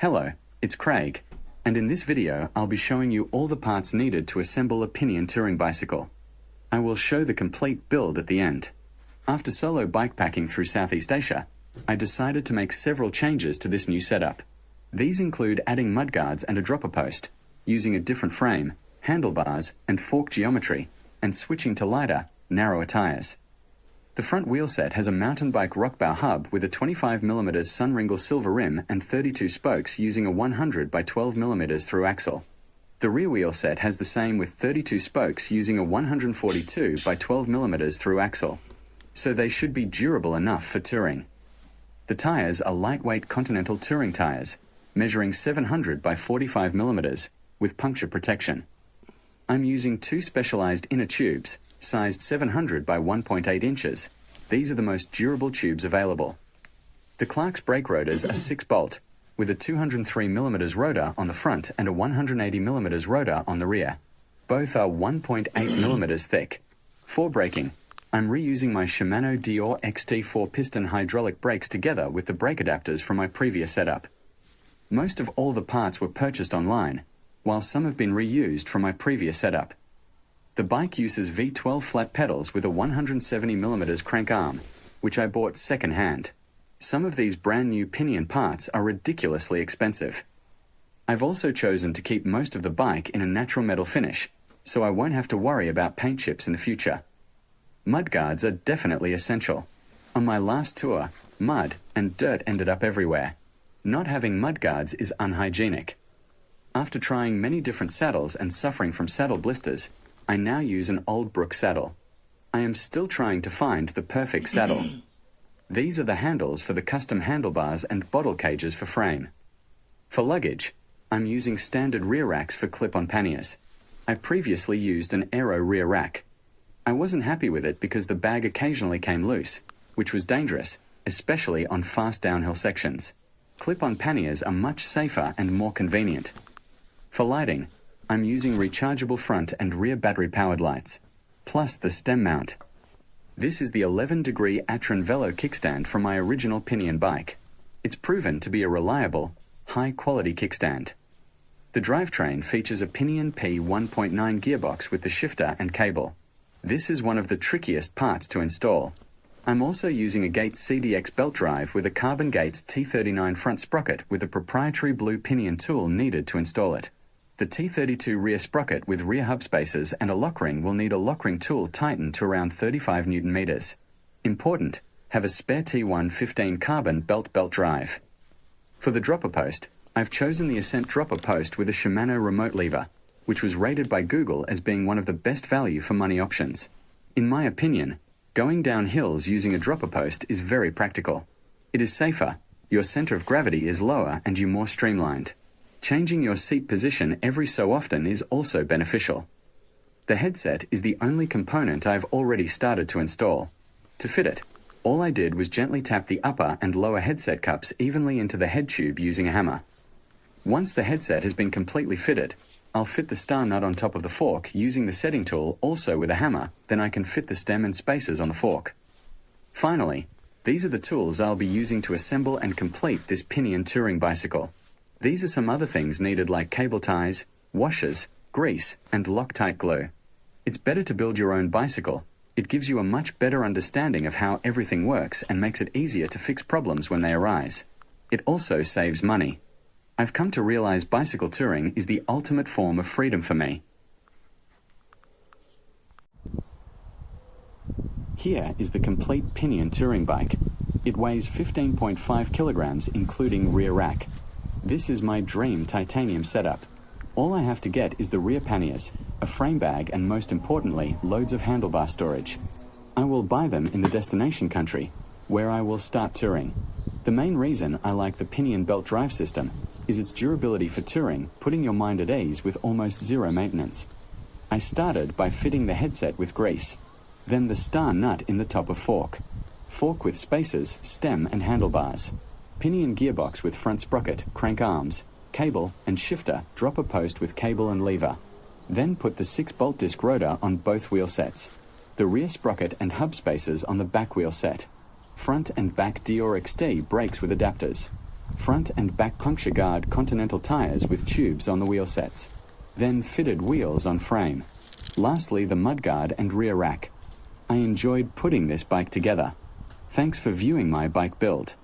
Hello, it's Craig, and in this video I'll be showing you all the parts needed to assemble a Pinion touring bicycle. I will show the complete build at the end. After solo bikepacking through Southeast Asia, I decided to make several changes to this new setup. These include adding mudguards and a dropper post, using a different frame, handlebars, and fork geometry, and switching to lighter, narrower tyres. The front wheel set has a mountain bike Rockbao hub with a 25mm Sunringle silver rim and 32 spokes using a 100 by 12mm thru-axle. The rear wheel set has the same with 32 spokes using a 142 by 12mm thru-axle. So they should be durable enough for touring. The tyres are lightweight Continental touring tyres, measuring 700 by 45mm, with puncture protection. I'm using two specialized inner tubes, sized 700 by 1.8 inches. These are the most durable tubes available. The Clark's brake rotors are 6-bolt, with a 203mm rotor on the front and a 180mm rotor on the rear. Both are 1.8mm thick. For braking, I'm reusing my Shimano D.I.Y XT4 piston hydraulic brakes together with the brake adapters from my previous setup. Most of all the parts were purchased online, while some have been reused from my previous setup. The bike uses V12 flat pedals with a 170mm crank arm, which I bought second-hand. Some of these brand new Pinion parts are ridiculously expensive. I've also chosen to keep most of the bike in a natural metal finish, so I won't have to worry about paint chips in the future. Mudguards are definitely essential. On my last tour, mud and dirt ended up everywhere. Not having mudguards is unhygienic. After trying many different saddles and suffering from saddle blisters, I now use an old Brook saddle. I am still trying to find the perfect saddle. These are the handles for the custom handlebars and bottle cages for frame. For luggage, I'm using standard rear racks for clip-on panniers. I previously used an aero rear rack. I wasn't happy with it because the bag occasionally came loose, which was dangerous, especially on fast downhill sections. Clip-on panniers are much safer and more convenient. For lighting, I'm using rechargeable front and rear battery-powered lights, plus the stem mount. This is the 11-degree Atron Velo kickstand from my original Pinion bike. It's proven to be a reliable, high-quality kickstand. The drivetrain features a Pinion P 1.9 gearbox with the shifter and cable. This is one of the trickiest parts to install. I'm also using a Gates CDX belt drive with a Carbon Gates T39 front sprocket with a proprietary blue Pinion tool needed to install it. The T32 rear sprocket with rear hub spacers and a lock ring will need a lock ring tool tightened to around 35 Nm. Important, have a spare T115 carbon belt drive. For the dropper post, I've chosen the Ascent dropper post with a Shimano remote lever, which was rated by Google as being one of the best value for money options. In my opinion, going down hills using a dropper post is very practical. It is safer, your center of gravity is lower and you're more streamlined. Changing your seat position every so often is also beneficial. The headset is the only component I've already started to install. To fit it, all I did was gently tap the upper and lower headset cups evenly into the head tube using a hammer. Once the headset has been completely fitted, I'll fit the star nut on top of the fork using the setting tool also with a hammer, then I can fit the stem and spacers on the fork. Finally, these are the tools I'll be using to assemble and complete this Pinion touring bicycle. These are some other things needed like cable ties, washers, grease, and Loctite glue. It's better to build your own bicycle. It gives you a much better understanding of how everything works and makes it easier to fix problems when they arise. It also saves money. I've come to realize bicycle touring is the ultimate form of freedom for me. Here is the complete Pinion touring bike. It weighs 15.5 kilograms including rear rack. This is my dream titanium setup. All I have to get is the rear panniers, a frame bag and most importantly, loads of handlebar storage. I will buy them in the destination country, where I will start touring. The main reason I like the Pinion belt drive system is its durability for touring, putting your mind at ease with almost zero maintenance. I started by fitting the headset with grease, then the star nut in the top of fork with spacers, stem and handlebars. Pinion gearbox with front sprocket, crank arms, cable and shifter, dropper post with cable and lever. Then put the 6-bolt disc rotor on both wheel sets. The rear sprocket and hub spacers on the back wheel set. Front and back D.I.Y XT brakes with adapters. front and back puncture guard Continental tyres with tubes on the wheel sets, then fitted wheels on frame. Lastly, the mudguard and rear rack. I enjoyed putting this bike together. Thanks for viewing my bike build.